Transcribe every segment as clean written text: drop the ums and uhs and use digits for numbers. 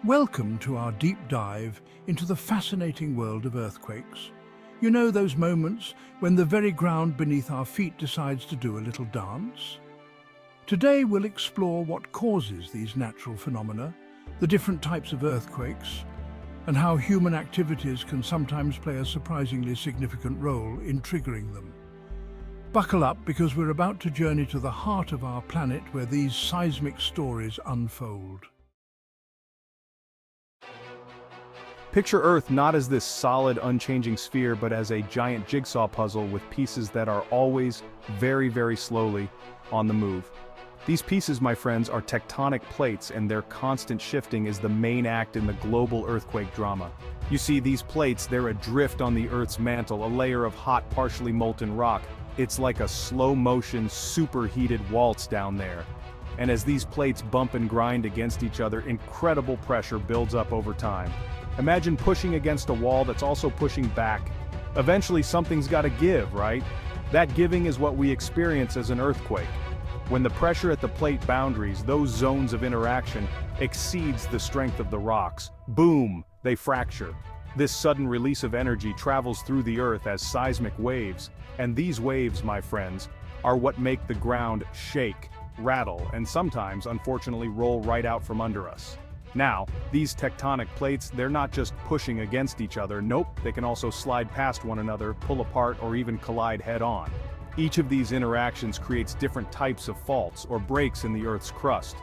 Welcome to our deep dive into the fascinating world of earthquakes. You know those moments when the very ground beneath our feet decides to do a little dance? Today we'll explore what causes these natural phenomena, the different types of earthquakes, and how human activities can sometimes play a surprisingly significant role in triggering them. Buckle up because we're about to journey to the heart of our planet where these seismic stories unfold. Picture Earth not as this solid, unchanging sphere, but as a giant jigsaw puzzle with pieces that are always, very slowly, on the move. These pieces, my friends, are tectonic plates, and their constant shifting is the main act in the global earthquake drama. You see, these plates, they're adrift on the Earth's mantle, a layer of hot, partially molten rock. It's like a slow-motion, superheated waltz down there. And as these plates bump and grind against each other, incredible pressure builds up over time. Imagine pushing against a wall that's also pushing back. Eventually something's got to give, right? That giving is what we experience as an earthquake. When the pressure at the plate boundaries, those zones of interaction, exceeds the strength of the rocks, boom, they fracture. This sudden release of energy travels through the Earth as seismic waves, and these waves, my friends, are what make the ground shake, rattle, and sometimes, unfortunately, roll right out from under us. Now, these tectonic plates, they're not just pushing against each other, nope, they can also slide past one another, pull apart, or even collide head-on. Each of these interactions creates different types of faults or breaks in the Earth's crust.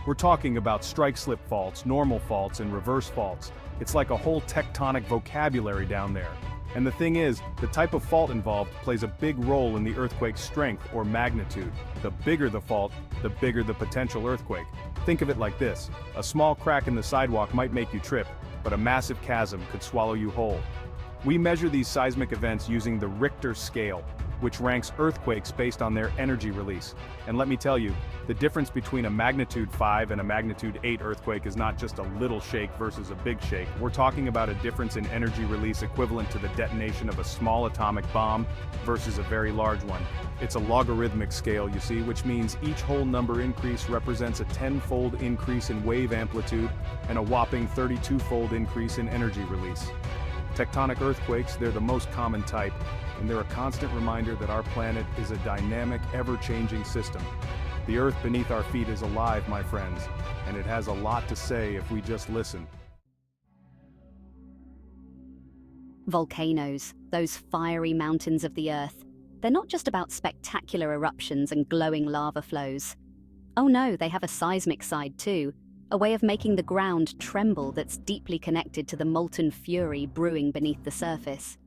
We're talking about strike-slip faults, normal faults, and reverse faults. It's like a whole tectonic vocabulary down there. And the thing is, the type of fault involved plays a big role in the earthquake's strength or magnitude. The bigger the fault, the bigger the potential earthquake. Think of it like this: a small crack in the sidewalk might make you trip, but a massive chasm could swallow you whole. We measure these seismic events using the Richter scale, which ranks earthquakes based on their energy release. And let me tell you, the difference between a magnitude 5 and a magnitude 8 earthquake is not just a little shake versus a big shake. We're talking about a difference in energy release equivalent to the detonation of a small atomic bomb versus a very large one. It's a logarithmic scale, you see, which means each whole number increase represents a 10-fold increase in wave amplitude and a whopping 32-fold increase in energy release. Tectonic earthquakes, they're the most common type, and they're a constant reminder that our planet is a dynamic, ever-changing system. The Earth beneath our feet is alive, my friends, and it has a lot to say if we just listen. Volcanoes, those fiery mountains of the Earth, they're not just about spectacular eruptions and glowing lava flows. Oh no, they have a seismic side too, a way of making the ground tremble that's deeply connected to the molten fury brewing beneath the surface.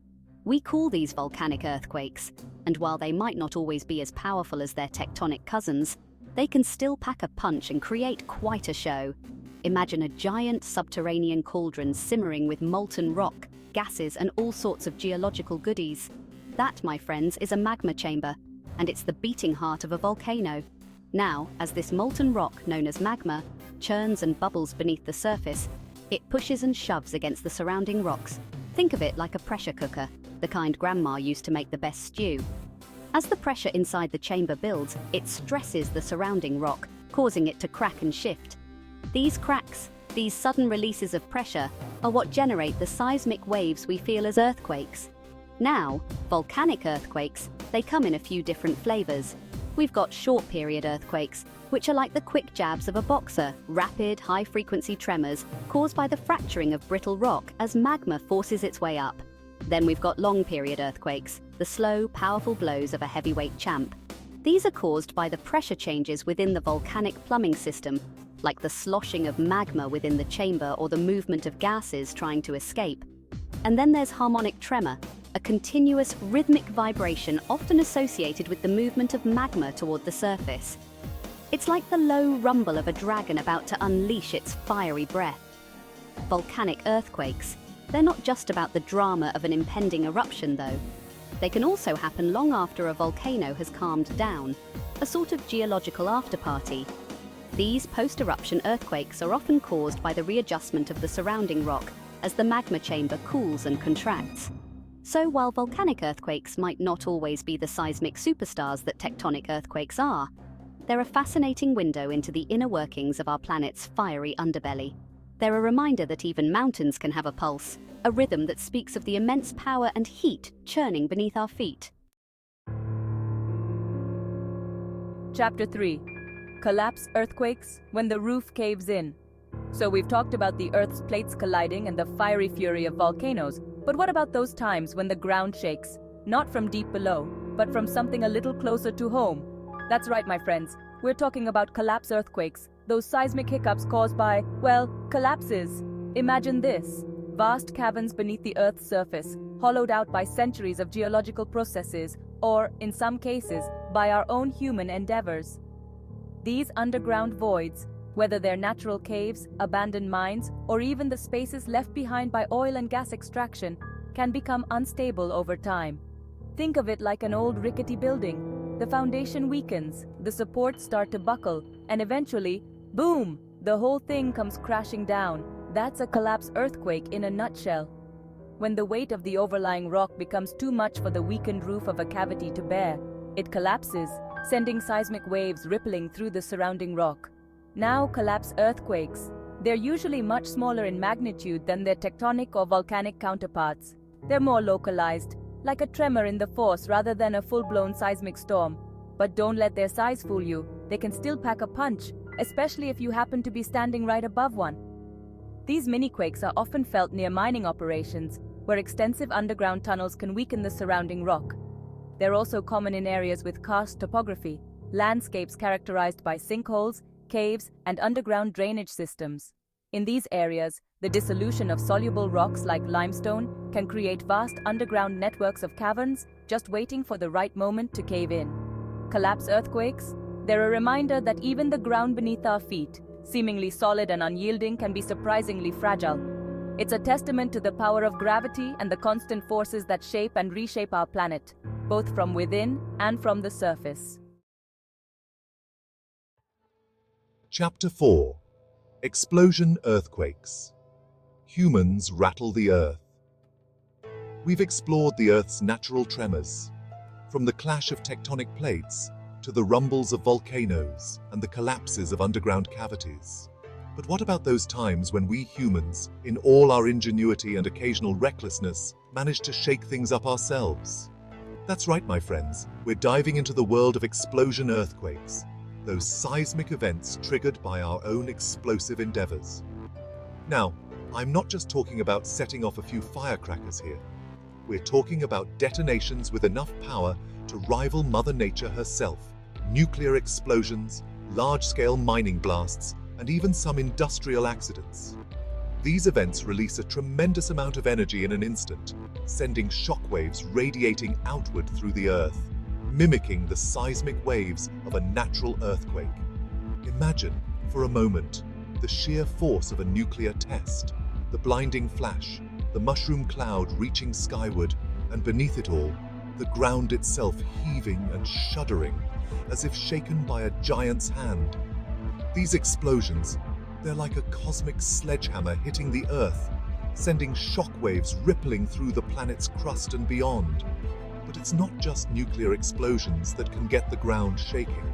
We call these volcanic earthquakes, and while they might not always be as powerful as their tectonic cousins, they can still pack a punch and create quite a show. Imagine a giant subterranean cauldron simmering with molten rock, gases, and all sorts of geological goodies. That, my friends, is a magma chamber, and it's the beating heart of a volcano. Now, as this molten rock, known as magma, churns and bubbles beneath the surface, it pushes and shoves against the surrounding rocks. Think of it like a pressure cooker, the kind Grandma used to make the best stew. As the pressure inside the chamber builds, it stresses the surrounding rock, causing it to crack and shift. These cracks, these sudden releases of pressure, are what generate the seismic waves we feel as earthquakes. Now, volcanic earthquakes, they come in a few different flavors. We've got short-period earthquakes, which are like the quick jabs of a boxer, rapid, high-frequency tremors caused by the fracturing of brittle rock as magma forces its way up. Then we've got long-period earthquakes, the slow, powerful blows of a heavyweight champ. These are caused by the pressure changes within the volcanic plumbing system, like the sloshing of magma within the chamber or the movement of gases trying to escape. And then there's harmonic tremor, a continuous rhythmic vibration often associated with the movement of magma toward the surface. It's like the low rumble of a dragon about to unleash its fiery breath. Volcanic earthquakes, they're not just about the drama of an impending eruption though. They can also happen long after a volcano has calmed down, a sort of geological afterparty. These post-eruption earthquakes are often caused by the readjustment of the surrounding rock as the magma chamber cools and contracts. So while volcanic earthquakes might not always be the seismic superstars that tectonic earthquakes are, they're a fascinating window into the inner workings of our planet's fiery underbelly. They're a reminder that even mountains can have a pulse, a rhythm that speaks of the immense power and heat churning beneath our feet. Chapter 3. Collapse earthquakes when the roof caves in. So we've talked about the Earth's plates colliding and the fiery fury of volcanoes, but what about those times when the ground shakes? Not from deep below, but from something a little closer to home. That's right, my friends. We're talking about collapse earthquakes, those seismic hiccups caused by, well, collapses. Imagine this: vast caverns beneath the Earth's surface, hollowed out by centuries of geological processes, or, in some cases, by our own human endeavors. These underground voids, whether they're natural caves, abandoned mines, or even the spaces left behind by oil and gas extraction, can become unstable over time. Think of it like an old rickety building. The foundation weakens, the supports start to buckle, and eventually, boom, the whole thing comes crashing down. That's a collapse earthquake in a nutshell. When the weight of the overlying rock becomes too much for the weakened roof of a cavity to bear, it collapses, sending seismic waves rippling through the surrounding rock. Now, collapse earthquakes. They're usually much smaller in magnitude than their tectonic or volcanic counterparts. They're more localized, like a tremor in the force rather than a full-blown seismic storm. But don't let their size fool you. They can still pack a punch, especially if you happen to be standing right above one. These mini-quakes are often felt near mining operations, where extensive underground tunnels can weaken the surrounding rock. They're also common in areas with karst topography, landscapes characterized by sinkholes, caves, and underground drainage systems. In these areas, the dissolution of soluble rocks like limestone can create vast underground networks of caverns just waiting for the right moment to cave in. Collapse earthquakes? They're a reminder that even the ground beneath our feet, seemingly solid and unyielding, can be surprisingly fragile. It's a testament to the power of gravity and the constant forces that shape and reshape our planet, both from within and from the surface. Chapter 4. Explosion Earthquakes. Humans rattle the Earth. We've explored the Earth's natural tremors, from the clash of tectonic plates to the rumbles of volcanoes and the collapses of underground cavities. But what about those times when we humans, in all our ingenuity and occasional recklessness, manage to shake things up ourselves? That's right, my friends, we're diving into the world of explosion earthquakes, those seismic events triggered by our own explosive endeavors. Now, I'm not just talking about setting off a few firecrackers here. We're talking about detonations with enough power to rival Mother Nature herself. Nuclear explosions, large-scale mining blasts, and even some industrial accidents. These events release a tremendous amount of energy in an instant, sending shockwaves radiating outward through the Earth, mimicking the seismic waves of a natural earthquake. Imagine, for a moment, the sheer force of a nuclear test, the blinding flash, the mushroom cloud reaching skyward, and beneath it all, the ground itself heaving and shuddering, as if shaken by a giant's hand. These explosions, they're like a cosmic sledgehammer hitting the Earth, sending shockwaves rippling through the planet's crust and beyond. But it's not just nuclear explosions that can get the ground shaking.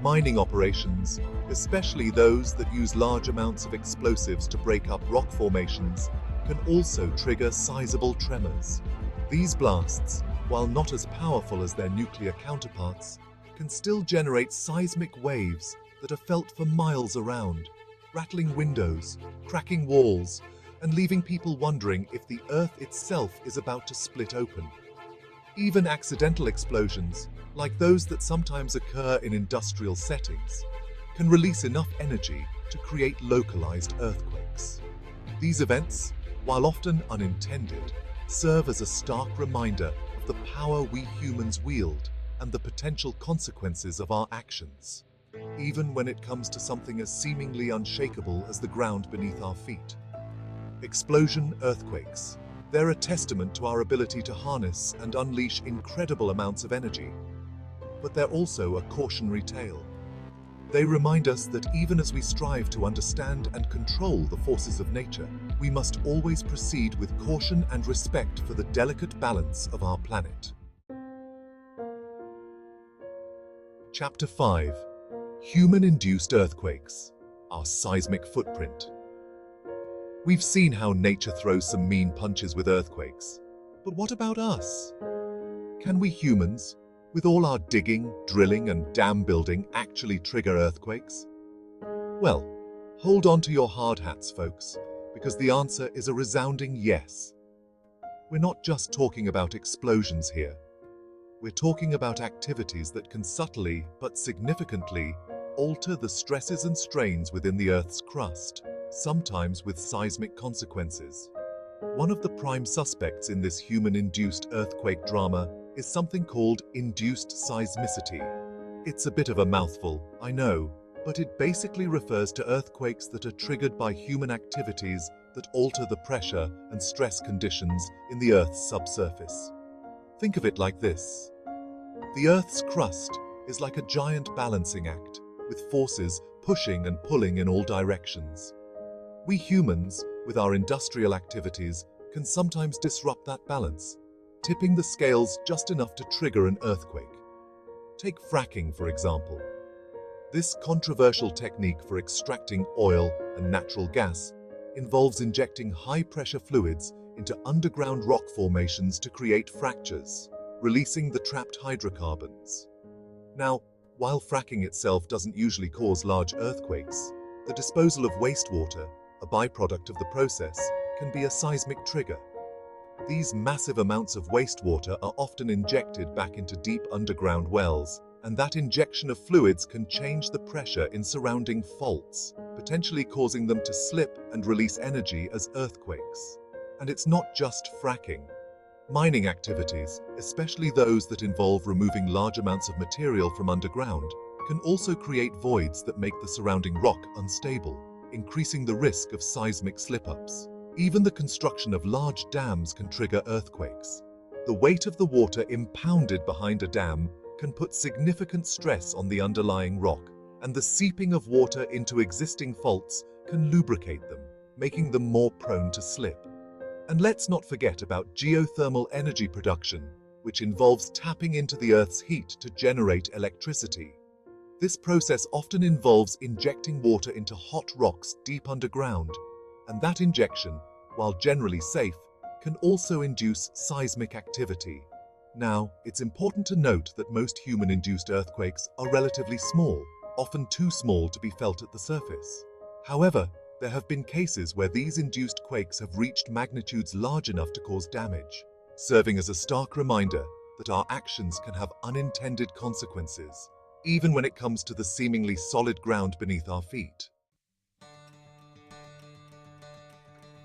Mining operations, especially those that use large amounts of explosives to break up rock formations, can also trigger sizable tremors. These blasts, while not as powerful as their nuclear counterparts, can still generate seismic waves that are felt for miles around, rattling windows, cracking walls, and leaving people wondering if the Earth itself is about to split open. Even accidental explosions, like those that sometimes occur in industrial settings, can release enough energy to create localized earthquakes. These events, while often unintended, serve as a stark reminder of the power we humans wield and the potential consequences of our actions, even when it comes to something as seemingly unshakable as the ground beneath our feet. Explosion earthquakes. They're a testament to our ability to harness and unleash incredible amounts of energy. But they're also a cautionary tale. They remind us that even as we strive to understand and control the forces of nature, we must always proceed with caution and respect for the delicate balance of our planet. Chapter 5. Human-induced earthquakes. Our seismic footprint. We've seen how nature throws some mean punches with earthquakes. But what about us? Can we humans, with all our digging, drilling, and dam building, actually trigger earthquakes? Well, hold on to your hard hats, folks, because the answer is a resounding yes. We're not just talking about explosions here. We're talking about activities that can subtly, but significantly, alter the stresses and strains within the Earth's crust, sometimes with seismic consequences. One of the prime suspects in this human-induced earthquake drama is something called induced seismicity. It's a bit of a mouthful, I know, but it basically refers to earthquakes that are triggered by human activities that alter the pressure and stress conditions in the Earth's subsurface. Think of it like this. The Earth's crust is like a giant balancing act, with forces pushing and pulling in all directions. We humans, with our industrial activities, can sometimes disrupt that balance, tipping the scales just enough to trigger an earthquake. Take fracking, for example. This controversial technique for extracting oil and natural gas involves injecting high-pressure fluids into underground rock formations to create fractures, releasing the trapped hydrocarbons. Now, while fracking itself doesn't usually cause large earthquakes, the disposal of wastewater, a byproduct of the process, can be a seismic trigger. These massive amounts of wastewater are often injected back into deep underground wells, and that injection of fluids can change the pressure in surrounding faults, potentially causing them to slip and release energy as earthquakes. And it's not just fracking. Mining activities, especially those that involve removing large amounts of material from underground, can also create voids that make the surrounding rock unstable, increasing the risk of seismic slip-ups. Even the construction of large dams can trigger earthquakes. The weight of the water impounded behind a dam can put significant stress on the underlying rock, and the seeping of water into existing faults can lubricate them, making them more prone to slip. And let's not forget about geothermal energy production, which involves tapping into the Earth's heat to generate electricity. This process often involves injecting water into hot rocks deep underground, and that injection, while generally safe, can also induce seismic activity. Now, it's important to note that most human-induced earthquakes are relatively small, often too small to be felt at the surface. However, there have been cases where these induced quakes have reached magnitudes large enough to cause damage, serving as a stark reminder that our actions can have unintended consequences, even when it comes to the seemingly solid ground beneath our feet.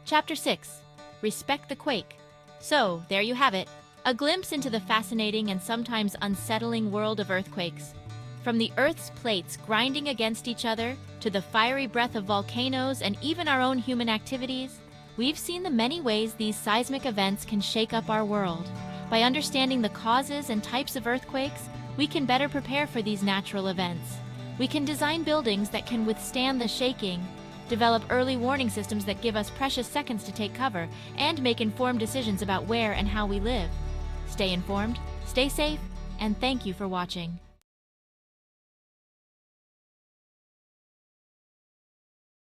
Chapter 6. Respect the Quake. So, there you have it. A glimpse into the fascinating and sometimes unsettling world of earthquakes. From the Earth's plates grinding against each other, to the fiery breath of volcanoes and even our own human activities, we've seen the many ways these seismic events can shake up our world. By understanding the causes and types of earthquakes, we can better prepare for these natural events. We can design buildings that can withstand the shaking, develop early warning systems that give us precious seconds to take cover, and make informed decisions about where and how we live. Stay informed, stay safe, and thank you for watching.